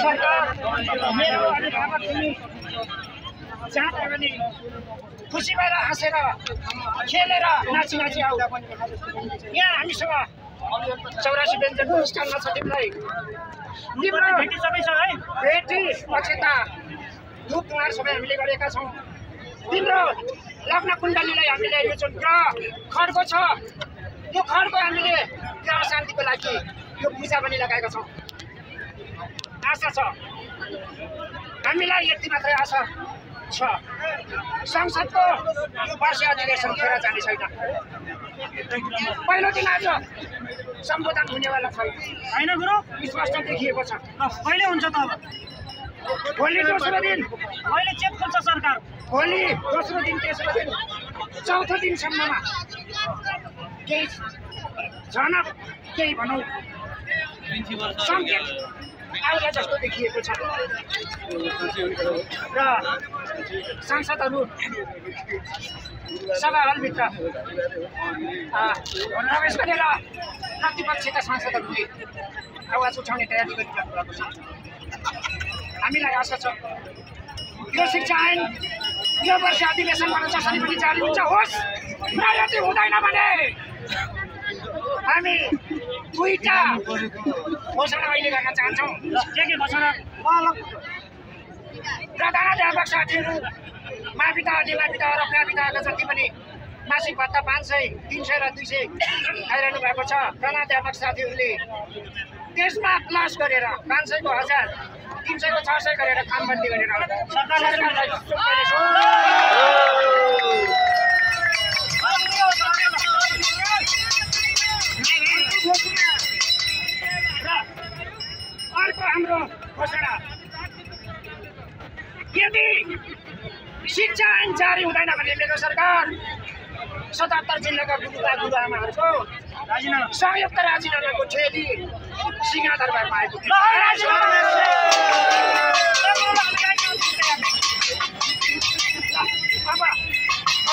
सरकार मेरो अभिभावक तिमी जहाँ पनि खुसी भएर हाँसेर खेलेर नाची नाची आऊ। यहाँ हामीसँग 84 व्यञ्जनको स्थानमा छ तिमीलाई। तिम्रो भेटी सबै छ है? भेटी पछि त धुप कुमार सबै हामीले गरेका छौँ। तिम्रो लग्न कुण्डलीलाई हामीले यो जुन ग्रह खड्को छ यो खड्को हामीले ग्रह शान्तिको लागि यो पूजा पनि लगाएका छौँ। आशा छ हामीलाई यति मात्रै आशा छ संसदको यो वर्ष अधिवेशन खेर जाने छैन। पहिलो दिन आज सम्बोधन हुनेवाला छ होइन गुरु? स्पष्ट देखिएको छ। कहिले हुन्छ त? अब भोलि दोस्रो दिन। कहिले चेक खोल्छ सरकार? भोलि दोस्रो दिन, तेस्रो दिन, चौथो दिनसम्ममा केही झनक केही भनौँ सङ्केत आउला जस्तो देखिएको छ र सांसदहरू सभा हलभित्र प्रवेश गरेर प्रतिपक्षका सांसदहरूले आवाज उठाउने तयारी गरिरहेको भएको छ। हामीलाई आशा छ यो शिक्षा ऐन यो वर्ष अधिवेशनबाट जसरी पनि जारी हुन्छ होस् र यदि हुँदैन भने हामी दुईटा घोषणा अहिले गर्न चाहन्छौँ। के घोषणा? प्रधानाध्यापक साथीहरू महापिता अधिमापिता र प्रापिताका जति पनि मासिक भत्ता 500, 300 र 200 आइरहनु भएको छ। प्रधानाध्यापक साथीहरूले त्यसमा प्लस गरेर 500 को 1000, 300 को 600 गरेर कामबन्दी गरेर सरकारलाई अर्को हाम्रो घोषणा यदि शिक्षा ऐन जारी हुँदैन भने मेरो सरकार 77 जिल्लाका गुरुआमाहरूको संयुक्त राजीनामाको ठेली सिंहदरबारमा आएको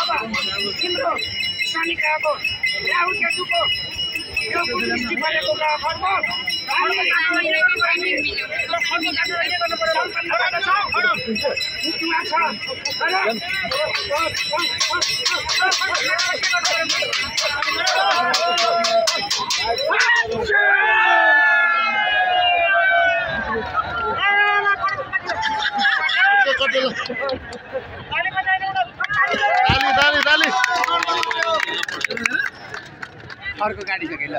अब तिम्रो शनिको राहु केतुको यो बुद्धिष्टि परेको ग्रहको अर्को गाडी छ कि ल